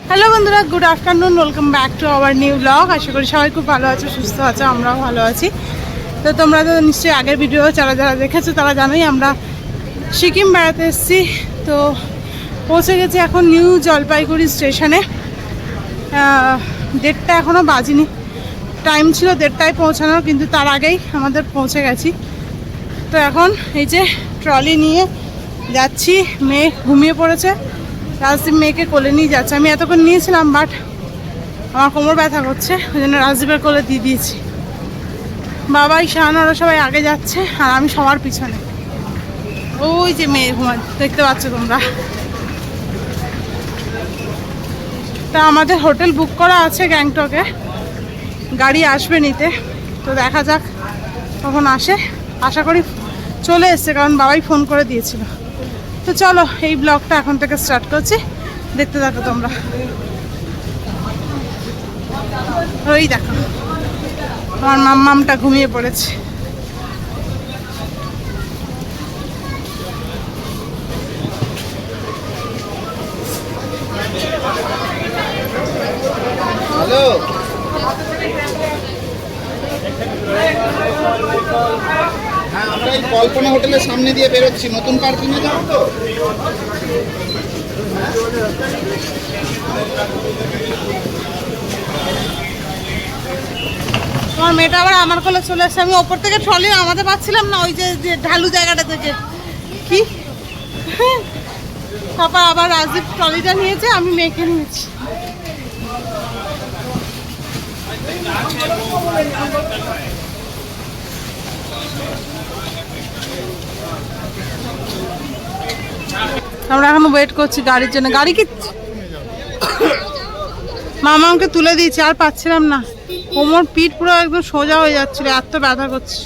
Hello বন্ধুরা, good afternoon, welcome back to our new blog. আশা করি সবাই খুব ভালো আছো, সুস্থ আছো, আমরাও ভালো আছি। তো তোমরা তো নিশ্চয়ই আগের ভিডিও যারা যারা দেখেছো তারা জানোই আমরা সিকিম বেড়াতে এসেছি। তো পৌঁছে গেছি এখন নিউ জলপাইগুড়ি স্টেশনে। 1:30 এখনও বাজিনি, টাইম ছিল 1:30টায় পৌঁছানোর, কিন্তু তার আগেই আমাদের পৌঁছে গেছি। তো এখন এই যে ট্রলি নিয়ে যাচ্ছি, মেয়ে ঘুমিয়ে পড়েছে, রাজদীপ মেয়েকে কোলে নিয়ে যাচ্ছে। আমি এতক্ষণ নিয়েছিলাম, বাট আমার কোমর ব্যথা করছে, ওই জন্য রাজদীপের কোলে দিয়ে দিয়েছি। বাবাই শাহানারা সবাই আগে যাচ্ছে আর আমি সবার পিছনে। ওই যে মেয়ে ঘুমায়, দেখতে পাচ্ছ তোমরা। তা আমাদের হোটেল বুক করা আছে গ্যাংটকে, গাড়ি আসবে নিতে। তো দেখা যাক কখন আসে, আশা করি চলে এসছে, কারণ বাবাই ফোন করে দিয়েছিল। তো চলো এই ব্লগটা এখন থেকে স্টার্ট করছি, দেখতে থাকো তোমরা। ওই দেখো আমার মাম্মামটা ঘুমিয়ে পড়েছে। হ্যালো, হ্যাঁ আমরা এই কল্পনা হোটেলের সামনে দিয়ে বেরোচ্ছি, নতুন পার্কিংয়ে যাবো তো। আমার মেয়েটা আবার আমার কোলে চলে আসছে। আমি ওপর থেকে ট্রলি নামাতে পারছিলাম না, ওই যে ঢালু জায়গাটা থেকে। কি তারপর আবার রাজীব ট্রলিটা নিয়েছে, আমি মেয়েকে নিয়েছি। আমরা এখন ওয়েট করছি গাড়ির জন্য। গাড়ি কি মামা আমাকে তুলে দিয়েছে, আর পাচ্ছিলাম না, কোমর পিঠ পুরো একদম সোজা হয়ে যাচ্ছিল, এত ব্যথা করছে।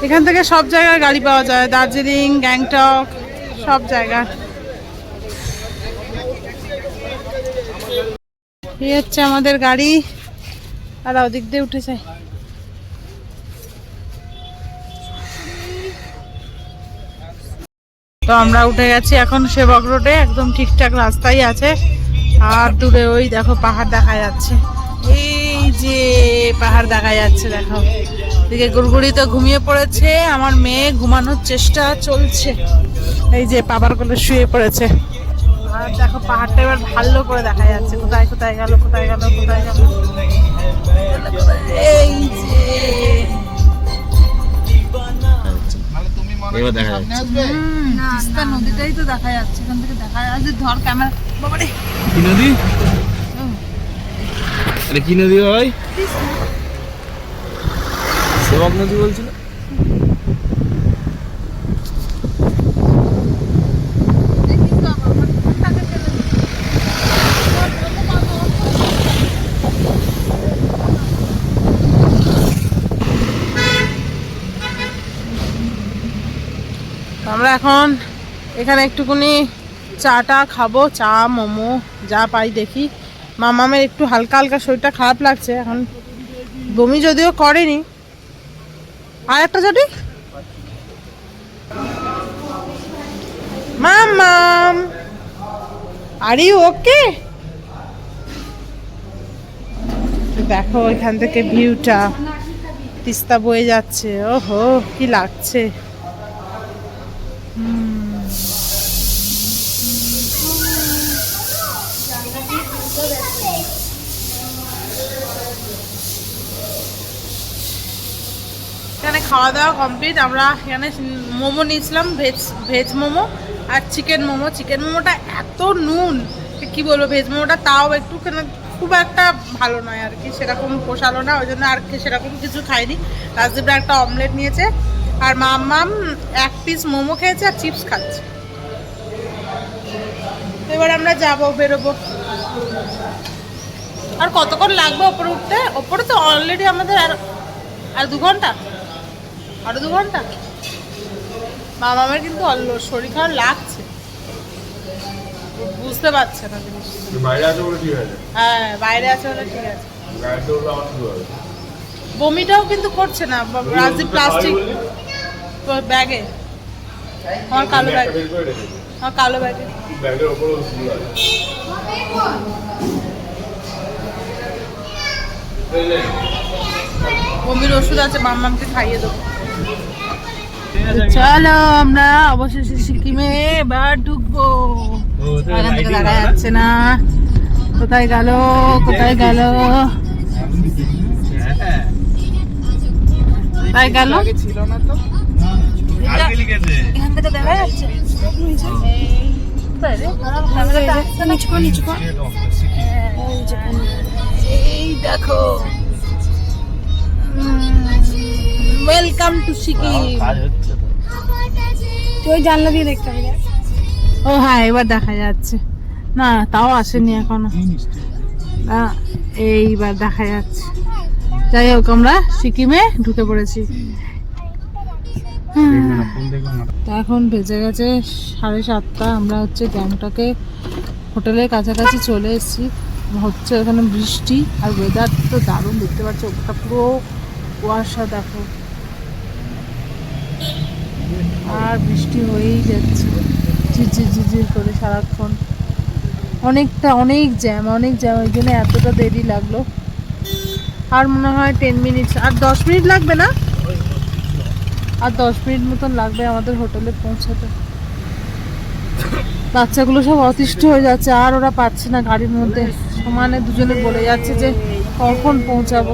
এখান থেকে সব জায়গায় গাড়ি পাওয়া যায়, দার্জিলিং, গ্যাংটক, সব জায়গা। এই হচ্ছে আমাদের গাড়ি, আর ওদিক দিয়ে উঠে যায়। তো আমরা উঠে গেছি এখন সেবক রোডে, একদম ঠিকঠাক রাস্তাই আছে। আর দূরে ওই দেখো পাহাড় দেখা যাচ্ছে, এই যে পাহাড় দেখা যাচ্ছে দেখো। এদিকে গুড়গুড়ি তো ঘুমিয়ে পড়েছে, আমার মেয়ে ঘুমানোর চেষ্টা চলছে, এই যে বাবার কোলে শুয়ে পড়েছে। আর দেখো পাহাড়টা এবার ভালো করে দেখা যাচ্ছে, কোথায় কোথায় গেল কোথায় গেল কোথায় গেল। এই যে এবার দেখা যাচ্ছে তিস্তা নদীটাই তো দেখা যাচ্ছে, এখান থেকে দেখা যাচ্ছে। ধর ক্যামেরা, বাবারে কি নদী? আরে কি নদী ভাই? সেবক নদী বলছিল। আমরা এখন এখানে একটুখানি চাটা খাবো, চা মোমো যা পাই দেখি। মামামের একটু হালকা হালকা শরীরটা খারাপ লাগছে এখন, বমি যদিও করেনি। আর একটা চাটি মামাম, আর ইউ ওকে? দেখো এখান থেকে ভিউটা, তিস্তা বয়ে যাচ্ছে, ওহো কি লাগছে। এখানে খাওয়া দাওয়া কমপ্লিট। আমরা এখানে মোমো নিয়েছিলাম, ভেজ মোমো আর চিকেন মোমো। চিকেন মোমোটা এত নুন, কি বলবো, ভেজ মোমোটা তাও একটু খুব একটা ভালো নয় আর কি, সেরকম পোষালো না, ওই জন্য আর সেরকম কিছু খাইনি। রাজদীপরা একটা অমলেট নিয়েছে, আর মাম্মাম 1 পিস মোমো খেয়েছে আর চিপস খাচ্ছে। এবার আমরা যাবো, বেরোবো। আর কতক্ষণ লাগবে ওপরে উঠতে? ওপরে তো অলরেডি আমাদের আর 2 ঘন্টা, আরো 2 ঘন্টা। মামামের কিন্তু শরীর খারাপ লাগছে, বুঝতে পারছে না জিনিস। বাইরে আছে বলে ঠিক আছে। হ্যাঁ বাইরে আছে বলে ঠিক আছে। গাড়িতে উঠলে আমার শুরু হবে। বমিটাও কিন্তু করছে না রাজদীপ প্লাস্টিক ব্যাগে, আমার কালো ব্যাগ, আমার কালো ব্যাগে বমির ওষুধ আছে, মাম্মামকে খাইয়ে দেবো। চলো আমরা অবশেষে সিকিমে এবার ঢুকবো। এখান থেকে দেখা যাচ্ছে না, কোথায় গেল কোথায় গেল কোথায় গেল, ছিল না তো, এখান থেকে দেখা যাচ্ছে। এই দেখো, ওয়েলকাম টু সিকিম। তুই জানলা দিয়ে দেখতে হবে। ও হ্যাঁ, এবার দেখা যাচ্ছে। না তাও আসেনি এখনো, না এইবার দেখা যাচ্ছে। যাই হোক, আমরা সিকিমে ঢুকে পড়েছি। তো এখন বেজে গেছে 7:30। আমরা হচ্ছে গ্যাংটকে হোটেলের কাছাকাছি চলে এসেছি। হচ্ছে এখানে বৃষ্টি, আর ওয়েদার তো দারুণ, দেখতে পাচ্ছ ওটা পুরো কুয়াশা দেখো, আর বৃষ্টি হয়েই যাচ্ছে ঝিরঝির ঝিরঝির করে সারাক্ষণ। অনেক জ্যাম, ওই জন্য এতটা দেরি লাগলো। আর মনে হয় 10 মিনিট, আর 10 মিনিট লাগবে না, আর 10 মিনিট মতন লাগবে আমাদের হোটেলে পৌঁছাতে। বাচ্চাগুলো সব অতিষ্ঠ হয়ে যাচ্ছে, আর ওরা পাচ্ছে না গাড়ির মধ্যে, সমানে দুজনে বলে যাচ্ছে যে কখন পৌঁছাবো।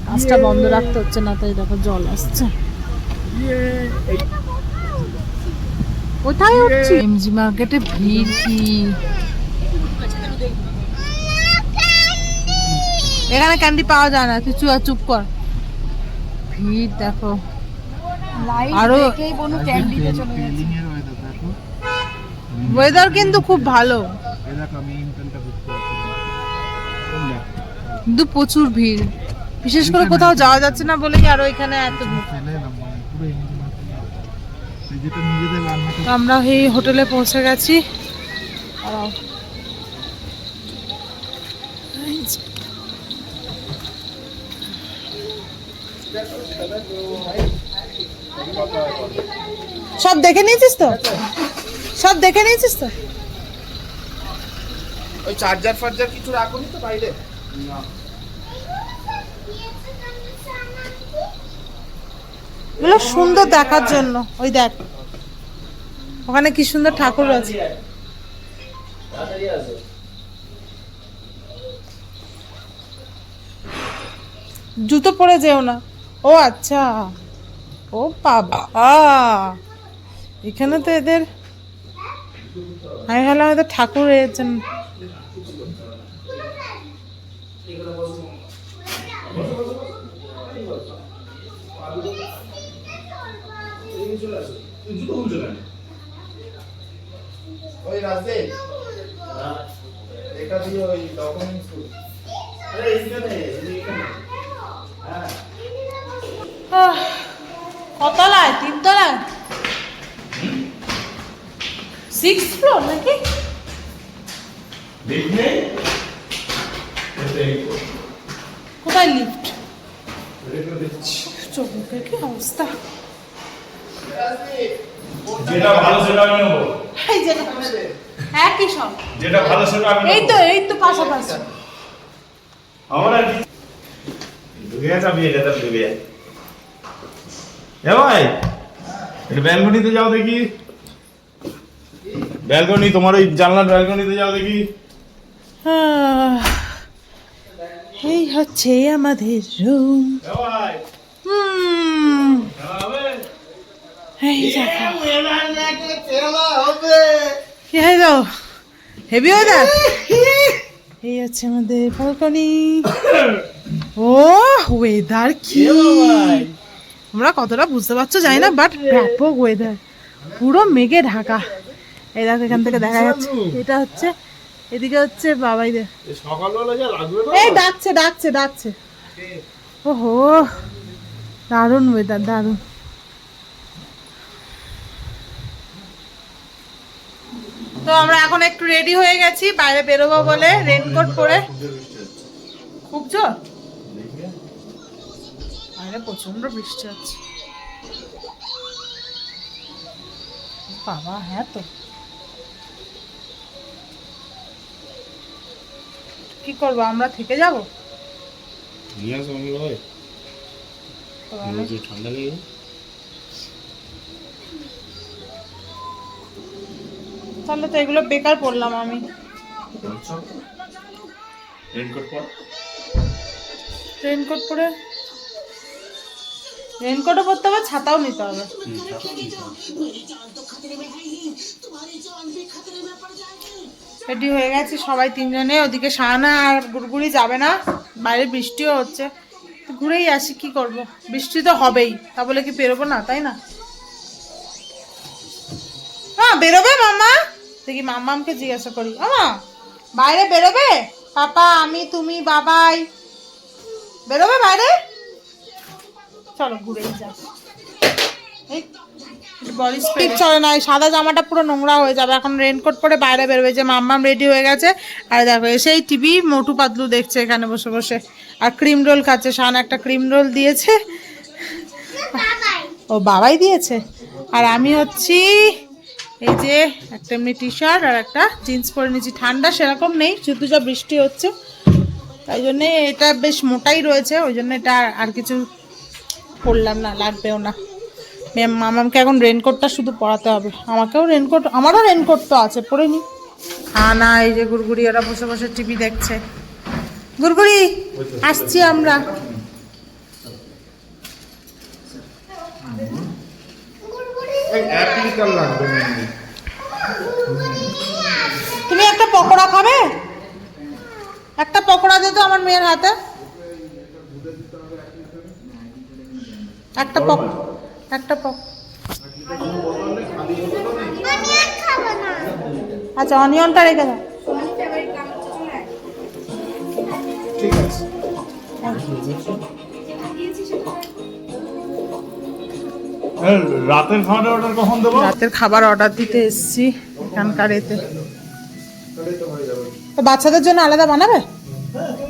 কাজটা বন্ধ রাখতে হচ্ছে না, তাই দেখো জল আসছে। কোথায় হচ্ছে এমজি মার্কেটে ভিড় কি, এখানে ক্যান্ডি পাওয়া যায় না, তুই চুপ কর। ভিড় দেখো, আরো ওয়েদার কিন্তু খুব ভালো, কিন্তু প্রচুর ভিড়, বিশেষ করে কোথাও যাওয়া যাচ্ছে না বলে আরো এখানে এত ভিড়। আমরা এই হোটেলে পৌঁছে গেছি। সব দেখে নিয়েছিস তো, ওই চার্জার ফার্জার কিছু রাখুনি তো বাইরে? এগুলো সুন্দর দেখার জন্য, ওই দেখ ওখানে কি সুন্দর ঠাকুর আছে। জুতো পরে যেও না। ও আচ্ছা, ও বাবা, এখানে তো এদের, আমি ভাবলাম এদের ঠাকুর এসেছেন। ওই রাজদীপ, এটা দিয়ে ওই ডকুমেন্টস গুলো। কতলায়? 3 তলায়, 6th ফ্লোর নাকি? কোথায় লিফট? চোখের কি অবস্থা, যেটা ভালো সেটা আমি নেবো, এই যে একই সব, যেটা ভালো সেটা আমি নেবো। এই তো পাশাপাশি। আমার আর কি ঢুকে গেছে, আমি এটা ঢুকে যাই। এ ভাই, একটু ব্যালকনিতে যাও দেখি, ব্যালকনি, তোমার ওই জানলার ব্যালকনিতে যাও দেখি। এই হচ্ছে আমাদের রুম। এ ভাই, এই দেখো, হেভি ওয়েদার। এই হচ্ছে আমাদের ব্যালকনি। ও ওয়েদার কি, তোমরা কতটা বুঝতে পারছো জানি না, বাট ব্যাপক ওয়েদার, পুরো মেঘে ঢাকা। এই দেখো, এখান থেকে দেখা যাচ্ছে, এটা হচ্ছে, এদিকে হচ্ছে বাবাইদের। সকালবেলা যা লাগবে তো। এই ডাকছে। ওহো, দারুণ ওয়েদার, দারুণ। তো আমরা এখন একটু রেডি হয়ে গেছি বাইরে বেরোবো বলে, রেনকোট পরে। খুব জোর বাইরে প্রচন্ড বৃষ্টি হচ্ছে বাবা। হ্যাঁ তো কি করবো, আমরা থেকে যাবো। ঠান্ডা লেগে তাহলে তো এগুলো বেকার পড়লাম আমি। রেনকোট পর, রেনকোট পরে, রেনকোটও পরতে হবে, ছাতাও নিতে হবে। রেডি হয়ে গেছি সবাই তিনজনে। ওদিকে শাহানা আর গুড়গুড়ি যাবে না, বাইরে বৃষ্টিও হচ্ছে। তো ঘুরেই আসি, কি করব, বৃষ্টি তো হবেই, তা বলে কি বেরোবো না, তাই না? হ্যাঁ বেরোবে মাম্মা, দেখি মাম্মামকে জিজ্ঞাসা করি। মামা বাইরে বেরোবে? পাপা, আমি, তুমি, বাবাই বেরোবে বাইরে? চলো ঘুরেই যাই। চলে না, সাদা জামাটা পুরো নোংরা হয়ে যাবে। এখন রেনকোট পরে বাইরে বেরোবে। যে মাম্মাম রেডি হয়ে গেছে, আর দেখো এসেই টিভি মোটু পাতলু দেখছে এখানে বসে বসে, আর ক্রিম রোল খাচ্ছে। শান একটা ক্রিম রোল দিয়েছে, ও বাবাই দিয়েছে। আর আমি হচ্ছি এই যে একটা এমনি টি শার্ট আর একটা জিন্স পরে নিয়েছি। ঠান্ডা সেরকম নেই, শুধু যা বৃষ্টি হচ্ছে, তাই জন্যে এটা বেশ মোটাই রয়েছে, ওই জন্য এটা আর কিছু পরলাম না, লাগবেও না। মামামকে এখন রেনকোটটা শুধু পরাতে হবে। আমাকেও রেনকোট, আমারও রেনকোট তো আছে, পরে নি। হ্যাঁ না, এই যে গুড়গুড়ি ওরা বসে বসে টিভি দেখছে। গুড়গুড়ি আসছি আমরা। তুমি একটা পকোড়া খাবে? একটা পকোড়া দে তো আমার মেয়ের হাতে। একটা পক, একটা পক। আচ্ছা অনিয়নটা রেখে দাও। ঠিক আছে। রাতের খাবার অর্ডার কখন দেবো? রাতের খাবার অর্ডার দিতে এসেছি এখানকার এতে। তো বাচ্চাদের জন্য আলাদা বানাবে?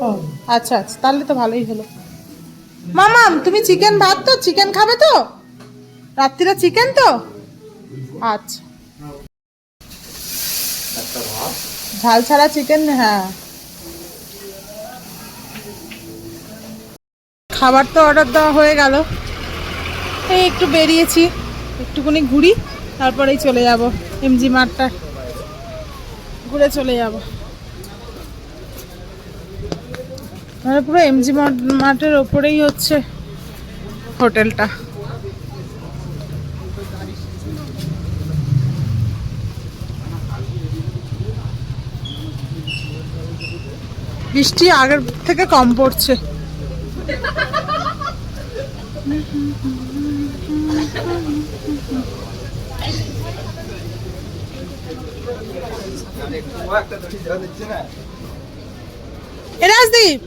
ও আচ্ছা আচ্ছা, তাহলে তো ভালোই হলো। মামাম তুমি চিকেন ভাত তো, চিকেন খাবে তো রাত্রিরে? চিকেন তো আচ্ছা, ঝাল ছাড়া চিকেন। হ্যাঁ খাবার তো অর্ডার দেওয়া হয়ে গেল। এই একটু বেরিয়েছি, একটুখানি ঘুরি, তারপরেই চলে যাব এমজি মার্টটা ঘুরে চলে যাব। মানে পুরো এমজি মার্টের ওপরেই হচ্ছে হোটেলটা। বৃষ্টি আগের থেকে কম পড়ছে। রাজদীপ,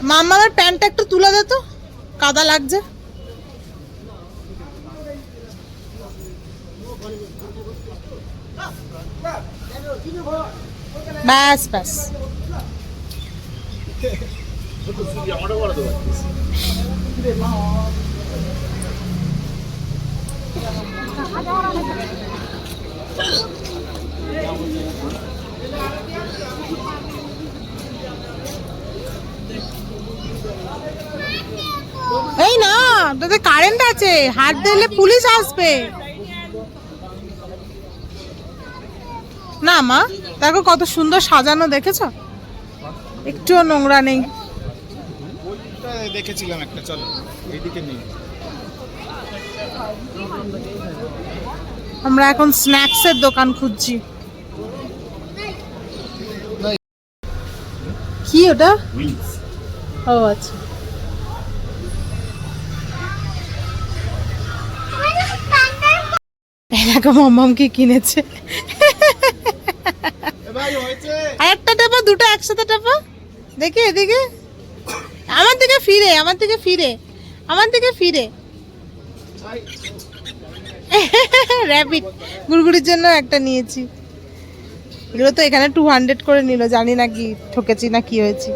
মামার প্যান্টটা একটু তুলে দে তো, কাদা লাগছে। ব্যাস ব্যাস। এই না, তোদের কারেন্ট আছে, হাত দিলে পুলিশ আসবে না। মা দেখো কত সুন্দর সাজানো, দেখেছো? একটুও নোংরা নেই। দেখেছিলাম একটা, চলো এইদিকে নেই। আমরা এখন স্ন্যাক্সের দোকান খুঁজছি। কি ওটা? ও আচ্ছা, এরকম মাম্মাম কি কিনেছে। একটা টেপো, দুটো একসাথে টেপো, দেখি এদিকে, আমার দিকে ফিরে, আমার দিকে ফিরে, আমার দিকে ফিরে। র্যাপিড গুড়গুড়ির জন্য একটা নিয়েছি। এগুলো তো এখানে 200 করে নিল, জানি না কি ঠকেছি না কি হয়েছে।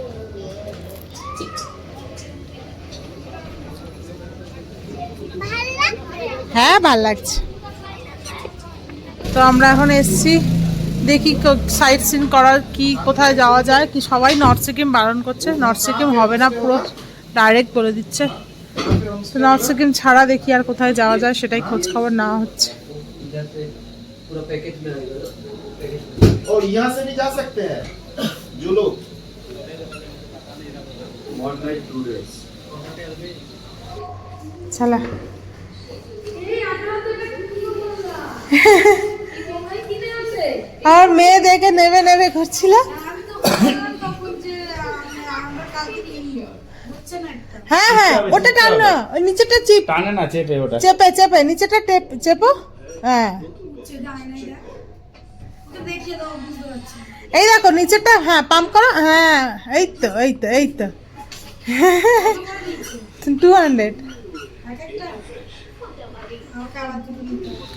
হ্যাঁ ভাল লাগছে। তো আমরা এখন এসছি, দেখি সাইট সিন করার কি কোথায় যাওয়া যায় কি। সবাই নর্থ সিকিম বারণ করছে, নর্থ সিকিম হবে না, পুরো ডাইরেক্ট বলে দিচ্ছে। তো নর্থ সিকিম ছাড়া দেখি আর কোথায় যাওয়া যায়, সেটাই খোঁজ খবর নেওয়া হচ্ছে। और यहाँ से भी जा सकते हैं जो लोग 1 night 2 days। চলা আর মেয়ে দেখে নেবে নেবে করছিল। হ্যাঁ হ্যাঁ ওটা টান না, ওই নিচেটা চিপ টানে না, চেপে ওটা চেপে চেপে নিচেটা চেপো। হ্যাঁ এই দেখো নিচেটা, হ্যাঁ পাম্প করো, হ্যাঁ এই তো এই তো এই তো 200।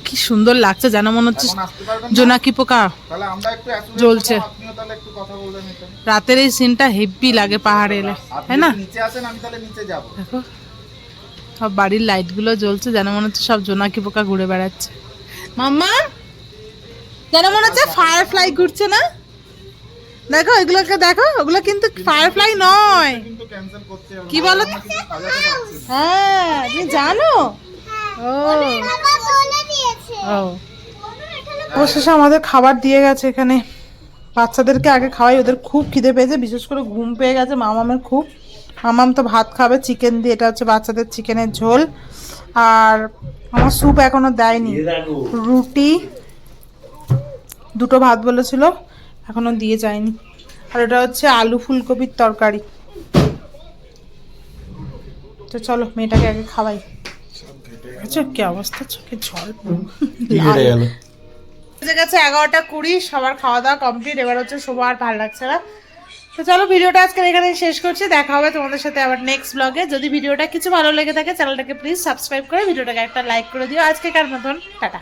কি সুন্দর লাগছে, যেন মনে হচ্ছে এখন আসতে পারবেন না? জোনাকি পোকা তাহলে আমরা একটু অ্যাসোসিয়েট জ্বলছে। আপনিও তাহলে একটু কথা বলবেন এটা। রাতের এই সিনটা হেভি লাগে পাহাড়ে এলে, আপনি তাই না? যদি নিচে আসেন আমি তাহলে নিচে যাব। দেখো সব বাড়ির লাইট গুলো জ্বলছে, যেন মনে হচ্ছে সব জোনাকি পোকা ঘুরে বেড়াচ্ছে। মাম্মা যেন মনে হচ্ছে ফায়ারফ্লাই ঘুরছে না? দেখো এগুলোকে দেখো, ওগুলো কিন্তু ফায়ারফ্লাই নয়। কিন্তু ক্যান্সেল করতে হবে। কি বলো? আমরা কিছু সাজাতে পারছি না। হ্যাঁ তুমি জানো? ও ও অবশেষে আমাদের খাবার দিয়ে গেছে এখানে। বাচ্চাদেরকে আগে খাওয়াই, ওদের খুব খিদে পেয়েছে, বিশেষ করে ঘুম পেয়ে গেছে মামামের খুব। মামাম তো ভাত খাবে চিকেন দিয়ে, এটা হচ্ছে বাচ্চাদের চিকেনের ঝোল। আর আমার স্যুপ এখনো দেয়নি, রুটি 2টো ভাত বলেছিল, এখনো দিয়ে যায়নি। আর এটা হচ্ছে আলু ফুলকপির তরকারি। তো চলো মেয়েটাকে আগে খাওয়াই। আচ্ছা কি অবস্থা, চোখে জল বেজে গেছে 11টা 20, সবার খাওয়া দাওয়া কমপ্লিট। এবার হচ্ছে সবার ভালো লাগছে না। তো চলো ভিডিওটা আজকে এখানে শেষ করছি, দেখা হবে তোমাদের সাথে আবার নেক্সট ব্লগে। যদি ভিডিওটা কিছু ভালো লেগে থাকে চ্যানেলটাকে প্লিজ সাবস্ক্রাইব করে ভিডিওটাকে একটা লাইক করে দিও। আজকে কার মতন টাটা।